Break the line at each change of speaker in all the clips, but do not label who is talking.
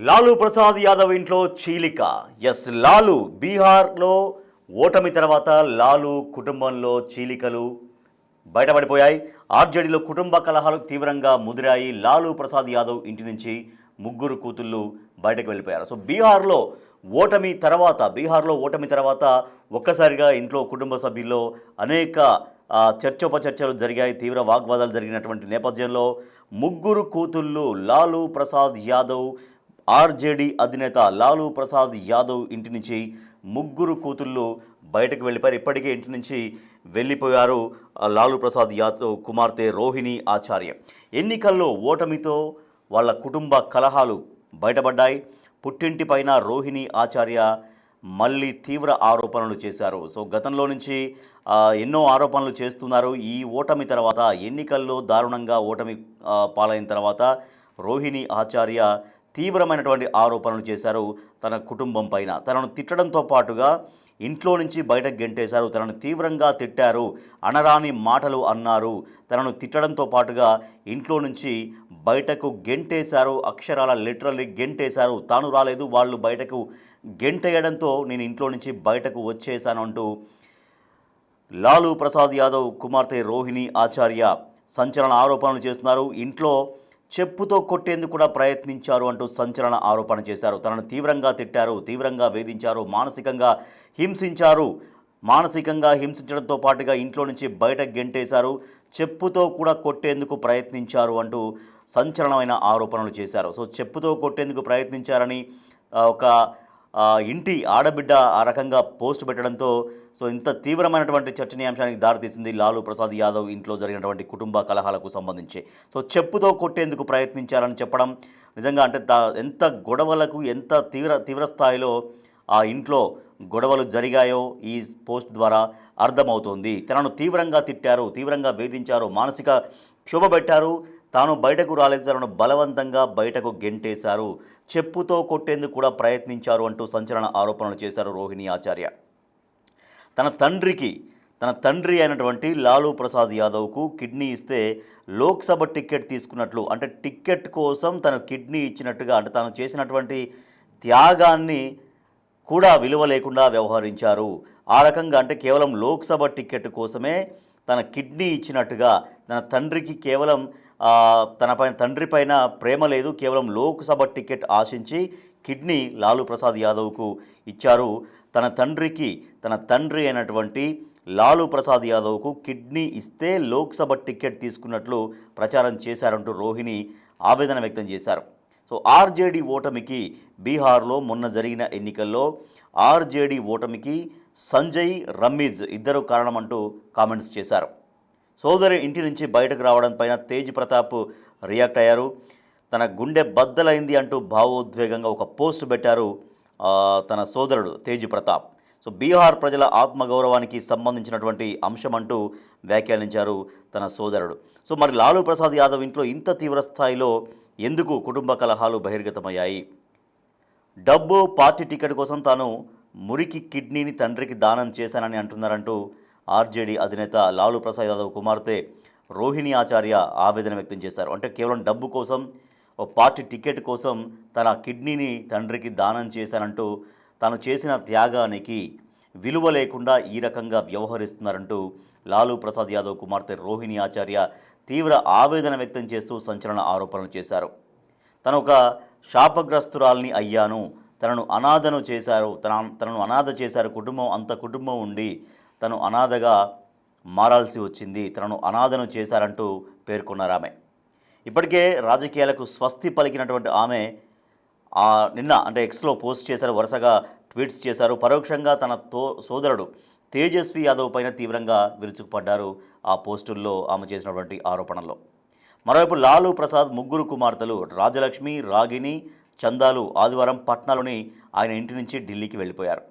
లాలూ ప్రసాద్ యాదవ్ ఇంట్లో చీలిక. ఎస్, లాలూ బీహార్లో ఓటమి తర్వాత లాలూ కుటుంబంలో చీలికలు బయటపడిపోయాయి. ఆర్జేడీలో కుటుంబ కలహాలు తీవ్రంగా ముదిరాయి. లాలూ ప్రసాద్ యాదవ్ ఇంటి నుంచి ముగ్గురు కూతుళ్ళు బయటకు వెళ్ళిపోయారు. సో బీహార్లో ఓటమి తర్వాత ఒక్కసారిగా ఇంట్లో కుటుంబ సభ్యుల్లో అనేక చర్చోపచర్చలు జరిగాయి. తీవ్ర వాగ్వాదాలు జరిగినటువంటి నేపథ్యంలో ముగ్గురు కూతుళ్ళు లాలూ ప్రసాద్ యాదవ్, ఆర్జేడీ అధినేత లాలూ ప్రసాద్ యాదవ్ ఇంటి నుంచి ముగ్గురు కూతుళ్ళు బయటకు వెళ్ళిపోయారు. ఇప్పటికే ఇంటి నుంచి వెళ్ళిపోయారు లాలూ ప్రసాద్ యాదవ్ కుమార్తె రోహిణి ఆచార్య. ఎన్నికల్లో ఓటమితో వాళ్ళ కుటుంబ కలహాలు బయటపడ్డాయి. పుట్టింటిపైన రోహిణి ఆచార్య మళ్ళీ తీవ్ర ఆరోపణలు చేశారు. సో గతంలో నుంచి ఎన్నో ఆరోపణలు చేస్తున్నారు. ఈ ఓటమి తర్వాత, ఎన్నికల్లో దారుణంగా ఓటమి పాలైన తర్వాత రోహిణి ఆచార్య తీవ్రమైనటువంటి ఆరోపణలు చేశారు తన కుటుంబం పైన. తనను తిట్టడంతో పాటుగా ఇంట్లో నుంచి బయటకు గెంటేశారు. తనను తీవ్రంగా తిట్టారు, అనరాని మాటలు అన్నారు. తనను తిట్టడంతో పాటుగా ఇంట్లో నుంచి బయటకు గెంటేశారు. అక్షరాల లిటరల్లీ గెంటేశారు. తాను రాలేదు, వాళ్ళు బయటకు గెంటేయడంతో నేను ఇంట్లో నుంచి బయటకు వచ్చేశాను అంటూ లాలూ ప్రసాద్ యాదవ్ కుమార్తె రోహిణి ఆచార్య సంచలన ఆరోపణలు చేస్తున్నారు. ఇంట్లో చెప్పుతో కొట్టేందుకు కూడా ప్రయత్నించారు అంటూ సంచలన ఆరోపణ చేశారు. తనను తీవ్రంగా తిట్టారు, తీవ్రంగా వేధించారు, మానసికంగా హింసించడంతో పాటుగా ఇంట్లో నుంచి బయటకు గెంటేశారు, చెప్పుతో కూడా కొట్టేందుకు ప్రయత్నించారు అంటూ సంచలనమైన ఆరోపణలు చేశారు. సో చెప్పుతో కొట్టేందుకు ప్రయత్నించారని ఒక ఇంటి ఆడబిడ్డ ఆ రకంగా పోస్ట్ పెట్టడంతో సో ఇంత తీవ్రమైనటువంటి చర్చనీయాంశానికి దారితీసింది లాలూ ప్రసాద్ యాదవ్ ఇంట్లో జరిగినటువంటి కుటుంబ కలహాలకు సంబంధించి. సో చెప్పుతో కొట్టేందుకు ప్రయత్నించారని చెప్పడం నిజంగా అంటే ఎంత గొడవలకు, ఎంత తీవ్ర స్థాయిలో ఆ ఇంట్లో గొడవలు జరిగాయో ఈ పోస్ట్ ద్వారా అర్థమవుతోంది. తనను తీవ్రంగా తిట్టారు, తీవ్రంగా వేధించారు, మానసిక క్షోభ పెట్టారు. తాను బయటకు రాలేదు, తనను బలవంతంగా బయటకు గెంటేశారు, చెప్పుతో కొట్టేందుకు కూడా ప్రయత్నించారు అంటూ సంచలన ఆరోపణలు చేశారు రోహిణి ఆచార్య. తన తండ్రి అయినటువంటి లాలూ ప్రసాద్ యాదవ్కు కిడ్నీ ఇస్తే లోక్సభ టికెట్ తీసుకున్నట్లు, అంటే టికెట్ కోసం తను కిడ్నీ ఇచ్చినట్టుగా, అంటే తాను చేసినటువంటి త్యాగాన్ని కూడా విలువ లేకుండా వ్యవహరించారు. ఆ రకంగా అంటే కేవలం లోక్సభ టికెట్ కోసమే తన కిడ్నీ ఇచ్చినట్టుగా, తన తండ్రికి కేవలం తండ్రి పైన ప్రేమ లేదు, కేవలం లోక్సభ టికెట్ ఆశించి కిడ్నీ లాలూ ప్రసాద్ యాదవ్కు ఇచ్చారు. తన తండ్రి అయినటువంటి లాలూ ప్రసాద్ యాదవ్కు కిడ్నీ ఇస్తే లోక్సభ టికెట్ తీసుకున్నట్లు ప్రచారం చేశారంటూ రోహిణి ఆవేదన వ్యక్తం చేశారు. సో ఆర్జేడీ ఓటమికి, బీహార్లో మొన్న జరిగిన ఎన్నికల్లో ఆర్జేడీ ఓటమికి సంజయ్, రమీజ్ ఇద్దరు కారణమంటూ కామెంట్స్ చేశారు. సోదరి ఇంటి నుంచి బయటకు రావడం పైన తేజ్ ప్రతాప్ రియాక్ట్ అయ్యారు. తన గుండె బద్దలైంది అంటూ భావోద్వేగంగా ఒక పోస్ట్ పెట్టారు తన సోదరుడు తేజ్ ప్రతాప్. సో బీహార్ ప్రజల ఆత్మగౌరవానికి సంబంధించినటువంటి అంశం అంటూ వ్యాఖ్యానించారు తన సోదరుడు. సో మరి లాలూ ప్రసాద్ యాదవ్ ఇంట్లో ఇంత తీవ్ర స్థాయిలో ఎందుకు కుటుంబ కలహాలు బహిర్గతమయ్యాయి? డబ్బు, పార్టీ టికెట్ కోసం తాను మురికి కిడ్నీని తండ్రికి దానం చేశానని అంటున్నారంటూ ఆర్జేడీ అధినేత లాలూ ప్రసాద్ యాదవ్ కుమార్తె రోహిణి ఆచార్య ఆవేదన వ్యక్తం చేశారు. అంటే కేవలం డబ్బు కోసం, ఓ పార్టీ టికెట్ కోసం తన కిడ్నీని తండ్రికి దానం చేశానంటూ, తాను చేసిన త్యాగానికి విలువ లేకుండా ఈ రకంగా వ్యవహరిస్తున్నారంటూ లాలూ ప్రసాద్ యాదవ్ కుమార్తె రోహిణి ఆచార్య తీవ్ర ఆవేదన వ్యక్తం చేస్తూ సంచలన ఆరోపణలు చేశారు. తను ఒక శాపగ్రస్తురాల్ని అయ్యాను, తనను అనాథ చేశారు, కుటుంబం ఉండి తను అనాథగా మారాల్సి వచ్చింది, తనను అనాథను చేశారంటూ పేర్కొన్నారు ఆమె. ఇప్పటికే రాజకీయాలకు స్వస్తి పలికినటువంటి ఆమె నిన్న అంటే ఎక్స్లో పోస్ట్ చేశారు, వరుసగా ట్వీట్స్ చేశారు. పరోక్షంగా తన సోదరుడు తేజస్వి యాదవ్ పైన తీవ్రంగా విరుచుకుపడ్డారు ఆ పోస్టుల్లో ఆమె చేసినటువంటి ఆరోపణల్లో. మరోవైపు లాలూ ప్రసాద్ ముగ్గురు కుమార్తెలు రాజలక్ష్మి, రాగిణి, చందాలు ఆదివారం పట్నాలోని ఆయన ఇంటి నుంచి ఢిల్లీకి వెళ్ళిపోయారు.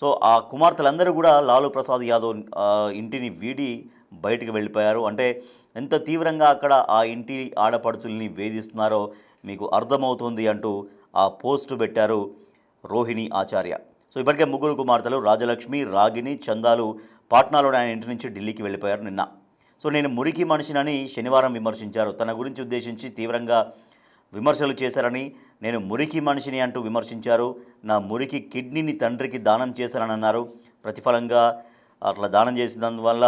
సో ఆ కుమార్తెలందరూ కూడా లాలూ ప్రసాద్ యాదవ్ ఇంటిని వీడి బయటికి వెళ్ళిపోయారు. అంటే ఎంత తీవ్రంగా అక్కడ ఆ ఇంటి ఆడపడుచుల్ని వేధిస్తున్నారో మీకు అర్థమవుతుంది అంటూ ఆ పోస్టు పెట్టారు రోహిణి ఆచార్య. సో ఇప్పటికే ముగ్గురు కుమార్తెలు రాజలక్ష్మి, రాగిణి, చందాలు పాట్నాలోని ఆయన ఇంటి నుంచి ఢిల్లీకి వెళ్ళిపోయారు నిన్న. సో నేను మురికి మనిషినని శనివారం విమర్శించారు. తన గురించి ఉద్దేశించి తీవ్రంగా విమర్శలు చేశారని, నేను మురికి మనిషిని అంటూ విమర్శించారు. నా మురికి కిడ్నీని తండ్రికి దానం చేశానని అన్నారు. ప్రతిఫలంగా అట్లా దానం చేసినందువల్ల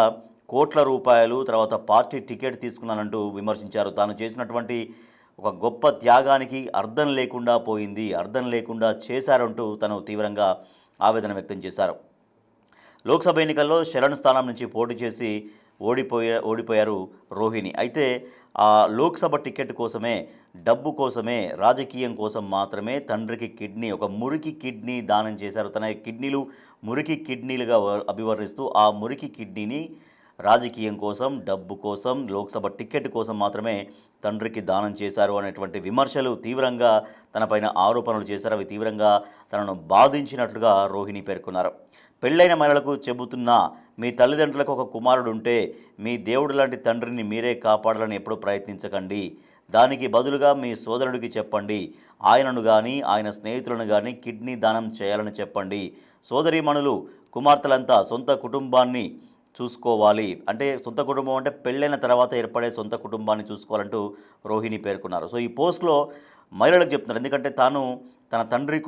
కోట్ల రూపాయలు, తర్వాత పార్టీ టికెట్ తీసుకున్నానంటూ విమర్శించారు. తాను చేసినటువంటి ఒక గొప్ప త్యాగానికి అర్థం లేకుండా పోయింది, అర్థం లేకుండా చేశారంటూ తను తీవ్రంగా ఆవేదన వ్యక్తం చేశారు. లోక్సభ ఎన్నికల్లో శరణ్ స్థానం నుంచి పోటీ చేసి ఓడిపోయారు రోహిణి. అయితే ఆ లోక్సభ టికెట్ కోసమే, డబ్బు కోసమే, రాజకీయం కోసం మాత్రమే తండ్రికి కిడ్నీ, ఒక మురికి కిడ్నీ దానం చేశారు. తన కిడ్నీలు మురికి కిడ్నీలుగా అభివర్ణిస్తూ ఆ మురికి కిడ్నీని రాజకీయం కోసం, డబ్బు కోసం, లోక్సభ టికెట్ కోసం మాత్రమే తండ్రికి దానం చేశారు అనేటువంటి విమర్శలు తీవ్రంగా తనపైన ఆరోపణలు చేశారు. అవి తీవ్రంగా తనను బాధించినట్లుగా రోహిణి పేర్కొన్నారు. పెళ్ళైన మహిళలకు చెబుతున్నా, మీ తల్లిదండ్రులకు ఒక కుమారుడు ఉంటే మీ దేవుడు లాంటి తండ్రిని మీరే కాపాడాలని ఎప్పుడూ ప్రయత్నించకండి. దానికి బదులుగా మీ సోదరుడికి చెప్పండి, ఆయనను కానీ ఆయన స్నేహితులను కానీ కిడ్నీ దానం చేయాలని చెప్పండి. సోదరీమణులు, కుమార్తెలంతా సొంత కుటుంబాన్ని చూసుకోవాలి. అంటే సొంత కుటుంబం అంటే పెళ్ళైన తర్వాత ఏర్పడే సొంత కుటుంబాన్ని చూసుకోవాలంటూ రోహిణి పేర్కొన్నారు. సో ఈ పోస్ట్లో మహిళలకు చెప్తున్నారు. ఎందుకంటే తన తండ్రి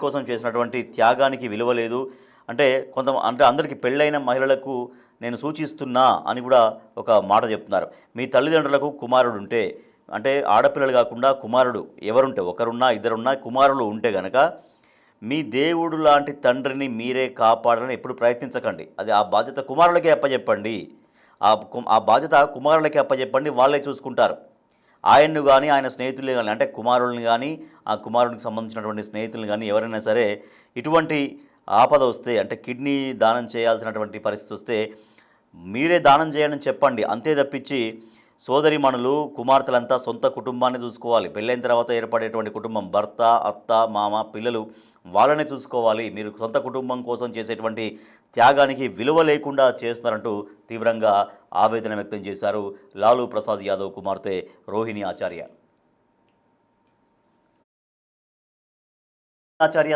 కోసం చేసినటువంటి త్యాగానికి విలువ లేదు. అంటే అందరికీ పెళ్ళైన మహిళలకు నేను సూచిస్తున్నా అని కూడా ఒక మాట చెప్తున్నారు. మీ తల్లిదండ్రులకు కుమారుడు ఉంటే, అంటే ఆడపిల్లలు కాకుండా కుమారుడు ఎవరుంటే, ఒకరున్నా ఇద్దరున్నా కుమారులు ఉంటే గనక మీ దేవుడు లాంటి తండ్రిని మీరే కాపాడాలని ఎప్పుడు ప్రయత్నించకండి. అది ఆ బాధ్యత కుమారులకే అప్పచెప్పండి. ఆ బాధ్యత కుమారులకే అప్పచెప్పండి, వాళ్ళే చూసుకుంటారు. ఆయన్ను కానీ ఆయన స్నేహితులు కానీ, అంటే కుమారుల్ని కానీ ఆ కుమారుడికి సంబంధించినటువంటి స్నేహితులను కానీ ఎవరైనా సరే ఇటువంటి ఆపద వస్తే, అంటే కిడ్నీ దానం చేయాల్సినటువంటి పరిస్థితి వస్తే మీరే దానం చేయండి చెప్పండి. అంతే తప్పించి సోదరిమణులు, కుమార్తెలంతా సొంత కుటుంబాన్ని చూసుకోవాలి. పెళ్ళైన తర్వాత ఏర్పడేటువంటి కుటుంబం, భర్త, అత్త, మామ, పిల్లలు, వాళ్ళనే చూసుకోవాలి. మీరు సొంత కుటుంబం కోసం చేసేటువంటి త్యాగానికి విలువ లేకుండా చేస్తున్నారంటూ తీవ్రంగా ఆవేదన వ్యక్తం చేశారు లాలూ ప్రసాద్ యాదవ్ కుమార్తె రోహిణి ఆచార్య.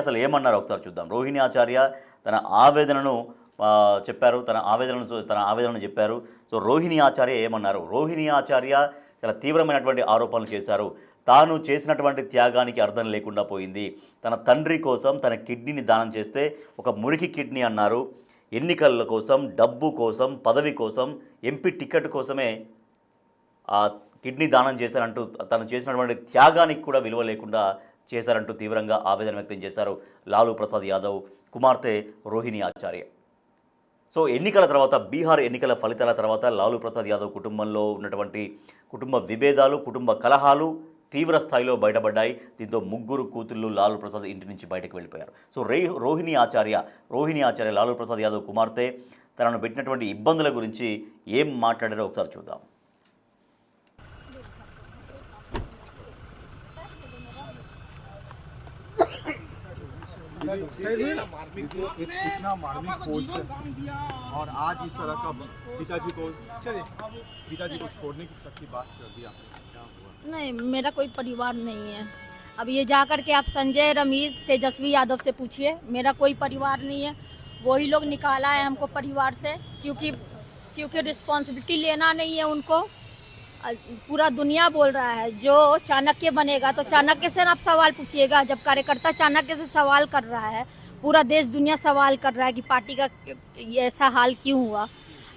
అసలు ఏమన్నారు ఒకసారి చూద్దాం. రోహిణి ఆచార్య తన ఆవేదనను చెప్పారు. తన ఆవేదనను చెప్పారు. సో రోహిణి ఆచార్య ఏమన్నారు? రోహిణి ఆచార్య చాలా తీవ్రమైనటువంటి ఆరోపణలు చేశారు. తాను చేసినటువంటి త్యాగానికి అర్థం లేకుండా పోయింది. తన తండ్రి కోసం తన కిడ్నీని దానం చేస్తే ఒక మురికి కిడ్నీ అన్నారు. ఎన్నికల కోసం, డబ్బు కోసం, పదవి కోసం, ఎంపీ టికెట్ కోసమే ఆ కిడ్నీ దానం చేశారంటూ, తను చేసినటువంటి త్యాగానికి కూడా విలువ లేకుండా చేశారంటూ తీవ్రంగా ఆవేదన వ్యక్తం చేశారు లాలూ ప్రసాద్ యాదవ్ కుమార్తె రోహిణి ఆచార్య. సో ఎన్నికల తర్వాత, బీహార్ ఎన్నికల ఫలితాల తర్వాత లాలూ ప్రసాద్ యాదవ్ కుటుంబంలో ఉన్నటువంటి కుటుంబ విభేదాలు, కుటుంబ కలహాలు తీవ్ర స్థాయిలో బయటపడ్డాయి. దీంతో ముగ్గురు కూతుళ్ళు లాలూ ప్రసాద్ ఇంటి నుంచి బయటకు వెళ్ళిపోయారు. సో రోహిణి ఆచార్య లాలూ ప్రసాద్ యాదవ్ కుమార్తె తనను పెట్టినటువంటి ఇబ్బందుల గురించి ఏం మాట్లాడారో ఒకసారి చూద్దాం.
इतना मार्मिक पोस्ट और आज इस तरह का पिताजी को छोड़ने तक की बात कर दिया। क्या हुआ?
नहीं, मेरा कोई परिवार नहीं है। अब ये जाकर के आप संजय, रमेश, तेजस्वी यादव से पूछिए, मेरा कोई परिवार नहीं है। वही लोग निकाला है हमको परिवार से, क्योंकि रिस्पॉन्सिबिलिटी लेना नहीं है उनको। पूरा दुनिया बोल रहा है जो चाणक्य बनेगा तो चाणक्य से आप सवाल पूछिएगा। जब कार्यकर्ता चाणक्य से सवाल कर रहा है, पूरा देश दुनिया सवाल कर रहा है कि पार्टी का ऐसा हाल क्यों हुआ।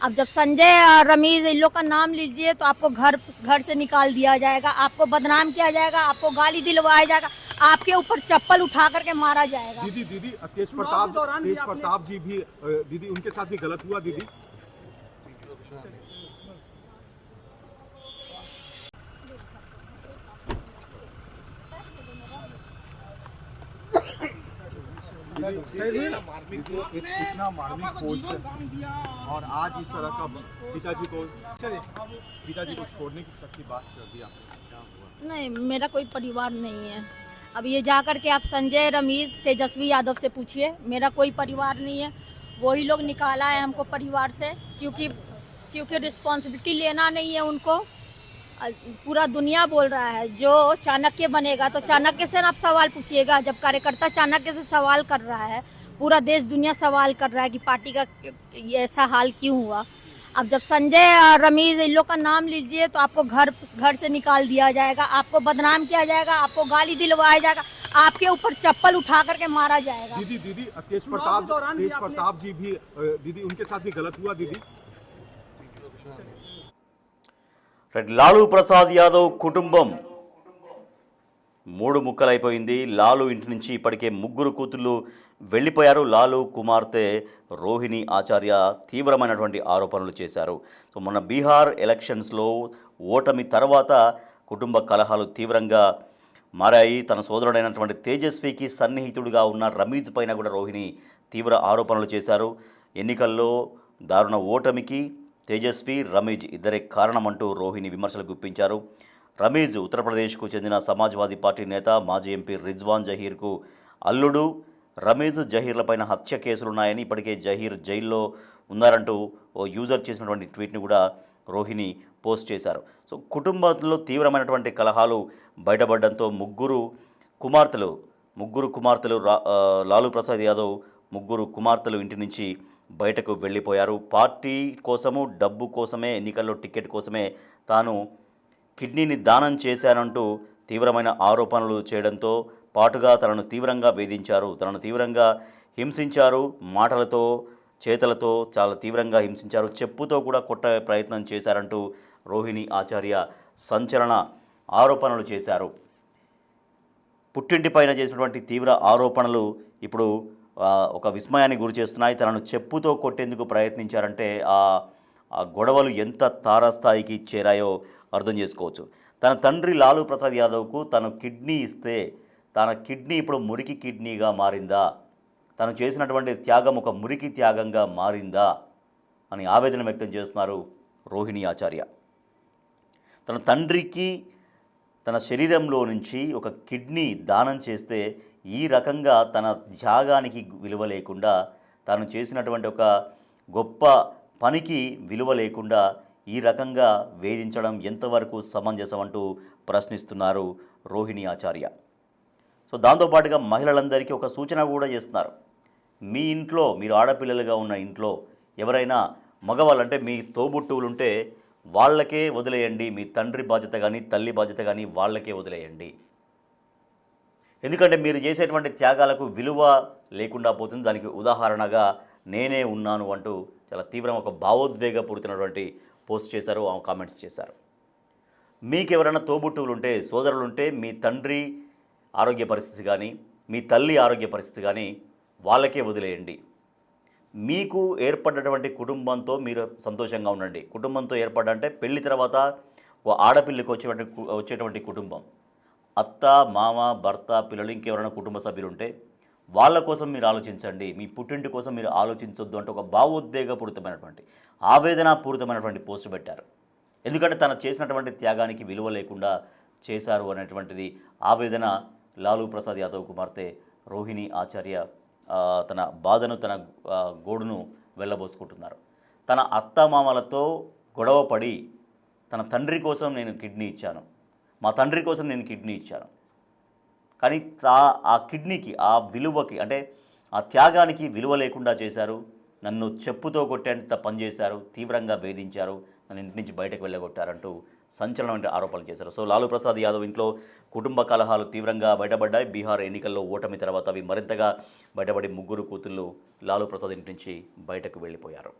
अब जब संजय और रमेश इन लोग का नाम लीजिए तो आपको घर से निकाल दिया जाएगा, आपको बदनाम किया जाएगा, आपको गाली दिलवाया जाएगा, आपके ऊपर चप्पल उठा करके मारा जाएगा।
दीदी तेज प्रताप जी भी दीदी उनके साथ भी गलत हुआ दीदी। इतना मार्मिक पोस्ट और आज इस तरह का पिताजी को छोड़ने तक की बात कर दिया। क्या हुआ?
नहीं, मेरा कोई परिवार नहीं है। अब ये जाकर के आप संजय, रमेश, तेजस्वी यादव से पूछिए, मेरा कोई परिवार नहीं है। वही लोग निकाला है हमको परिवार से, क्योंकि रिस्पॉन्सिबिलिटी लेना नहीं है उनको। पूरा दुनिया बोल रहा है जो चाणक्य बनेगा तो चाणक्य से आप सवाल पूछिएगा। जब कार्यकर्ता चाणक्य से सवाल कर रहा है, पूरा देश दुनिया सवाल कर रहा है कि पार्टी का ऐसा हाल क्यों हुआ। अब जब संजय और रमीज इन लोग का नाम लीजिए तो आपको घर से निकाल दिया जाएगा, आपको बदनाम किया जाएगा, आपको गाली दिलवाया जाएगा, आपके ऊपर चप्पल उठा करके मारा जाएगा।
दीदी तेज प्रताप जी भी दीदी उनके साथ भी गलत हुआ दीदी।
లాలూ ప్రసాద్ యాదవ్ కుటుంబం మూడు ముక్కలైపోయింది. లాలూ ఇంటి నుంచి ఇప్పటికే ముగ్గురు కూతుళ్ళు వెళ్ళిపోయారు. లాలూ కుమార్తె రోహిణి ఆచార్య తీవ్రమైనటువంటి ఆరోపణలు చేశారు. సో మొన్న బీహార్ ఎలక్షన్స్లో ఓటమి తర్వాత కుటుంబ కలహాలు తీవ్రంగా మారాయి. తన సోదరుడైనటువంటి తేజస్వికి సన్నిహితుడిగా ఉన్న రమీజ్ పైన కూడా రోహిణి తీవ్ర ఆరోపణలు చేశారు. ఎన్నికల్లో దారుణ ఓటమికి తేజస్వి, రమీజ్ ఇద్దరే కారణమంటూ రోహిణి విమర్శలు గుప్పించారు. రమీజ్ ఉత్తరప్రదేశ్కు చెందిన సమాజ్వాదీ పార్టీ నేత, మాజీ ఎంపీ రిజ్వాన్ జహీర్కు అల్లుడు. రమీజ్, జహీర్లపైన హత్య కేసులున్నాయని, ఇప్పటికే జహీర్ జైల్లో ఉన్నారంటూ ఓ యూజర్ చేసినటువంటి ట్వీట్ని కూడా రోహిణి పోస్ట్ చేశారు. సో కుటుంబంలో తీవ్రమైనటువంటి కలహాలు బయటపడడంతో ముగ్గురు కుమార్తెలు లాలూ ప్రసాద్ యాదవ్ ముగ్గురు కుమార్తెలు ఇంటి నుంచి బయటకు వెళ్ళిపోయారు. పార్టీ కోసము, డబ్బు కోసమే, ఎన్నికల్లో టికెట్ కోసమే తాను కిడ్నీని దానం చేశానంటూ తీవ్రమైన ఆరోపణలు చేయడంతో పాటుగా తనను తీవ్రంగా వేధించారు, తనను తీవ్రంగా హింసించారు. మాటలతో, చేతలతో చాలా తీవ్రంగా హింసించారు. చెప్పుతో కూడా కొట్టే ప్రయత్నం చేశారంటూ రోహిణి ఆచార్య సంచలన ఆరోపణలు చేశారు. పుట్టింటిపైన చేసినటువంటి తీవ్ర ఆరోపణలు ఇప్పుడు ఒక విస్మయానికి గురి చేస్తున్నాయి. తనను చెప్పుతో కొట్టేందుకు ప్రయత్నించారంటే ఆ గొడవలు ఎంత తారాస్థాయికి చేరాయో అర్థం చేసుకోవచ్చు. తన తండ్రి లాలూ ప్రసాద్ యాదవ్కు తను కిడ్నీ ఇస్తే తన కిడ్నీ ఇప్పుడు మురికి కిడ్నీగా మారిందా, తను చేసినటువంటి త్యాగం ఒక మురికి త్యాగంగా మారిందా అని ఆవేదన వ్యక్తం చేస్తున్నారు రోహిణి ఆచార్య. తన తండ్రికి తన శరీరంలో నుంచి ఒక కిడ్నీ దానం చేస్తే ఈ రకంగా తన త్యాగానికి విలువ లేకుండా, తాను చేసినటువంటి ఒక గొప్ప పనికి విలువ లేకుండా ఈ రకంగా వేధించడం ఎంతవరకు సమంజసం అంటూ ప్రశ్నిస్తున్నారు రోహిణి ఆచార్య. సో దాంతోపాటుగా మహిళలందరికీ ఒక సూచన కూడా చేస్తున్నారు. మీ ఇంట్లో, మీరు ఆడపిల్లలుగా ఉన్న ఇంట్లో ఎవరైనా మగవాళ్ళు అంటే మీ తోబుట్టువులు ఉంటే వాళ్ళకే వదిలేయండి. మీ తండ్రి బాధ్యత కానీ, తల్లి బాధ్యత కానీ వాళ్ళకే వదిలేయండి. ఎందుకంటే మీరు చేసేటువంటి త్యాగాలకు విలువ లేకుండా పోతుంది. దానికి ఉదాహరణగా నేనే ఉన్నాను అంటూ చాలా తీవ్రం ఒక భావోద్వేగపూరితమైనటువంటి పోస్ట్ చేశారు, కామెంట్స్ చేశారు. మీకు ఎవరైనా తోబుట్టువులు ఉంటే, సోదరులు ఉంటే మీ తండ్రి ఆరోగ్య పరిస్థితి కానీ, మీ తల్లి ఆరోగ్య పరిస్థితి కానీ వాళ్ళకే వదిలేయండి. మీకు ఏర్పడినటువంటి కుటుంబంతో మీరు సంతోషంగా ఉండండి. కుటుంబంతో ఏర్పడంటే పెళ్లి తర్వాత ఒక ఆడపిల్లకి వచ్చేటువంటి కుటుంబం, అత్త, మామ, భర్త, పిల్లలు, ఇంకెవరైనా కుటుంబ సభ్యులు ఉంటే వాళ్ళ కోసం మీరు ఆలోచించండి. మీ పుట్టింటి కోసం మీరు ఆలోచించొద్దు అంటూ ఒక భావోద్వేగపూరితమైనటువంటి, ఆవేదనపూరితమైనటువంటి పోస్ట్ పెట్టారు. ఎందుకంటే తను చేసినటువంటి త్యాగానికి విలువ లేకుండా చేశారు అనేటువంటిది ఆవేదన లాలూ ప్రసాద్ యాదవ్ కుమార్తె రోహిణి ఆచార్య తన బాధను, తన గోడును వెళ్ళబోసుకుంటున్నారు. తన అత్తమామలతో గొడవపడి తన తండ్రి కోసం నేను కిడ్నీ ఇచ్చాను, మా తండ్రి కోసం నేను కిడ్నీ ఇచ్చాను, కానీ ఆ కిడ్నీకి, ఆ విలువకి, అంటే ఆ త్యాగానికి విలువ లేకుండా చేశారు. నన్ను చెప్పుతో కొట్టేంత పనిచేశారు, తీవ్రంగా వేధించారు, నన్ను ఇంటి నుంచి బయటకు వెళ్ళగొట్టారంటూ సంచలనమైన ఆరోపణలు చేశారు. సో లాలూ ప్రసాద్ యాదవ్ ఇంట్లో కుటుంబ కలహాలు తీవ్రంగా బయటపడ్డాయి. బీహార్ ఎన్నికల్లో ఓటమి తర్వాత అవి మరింతగా బయటపడి ముగ్గురు కూతుళ్ళు లాలూ ప్రసాద్ ఇంటి నుంచి బయటకు వెళ్ళిపోయారు.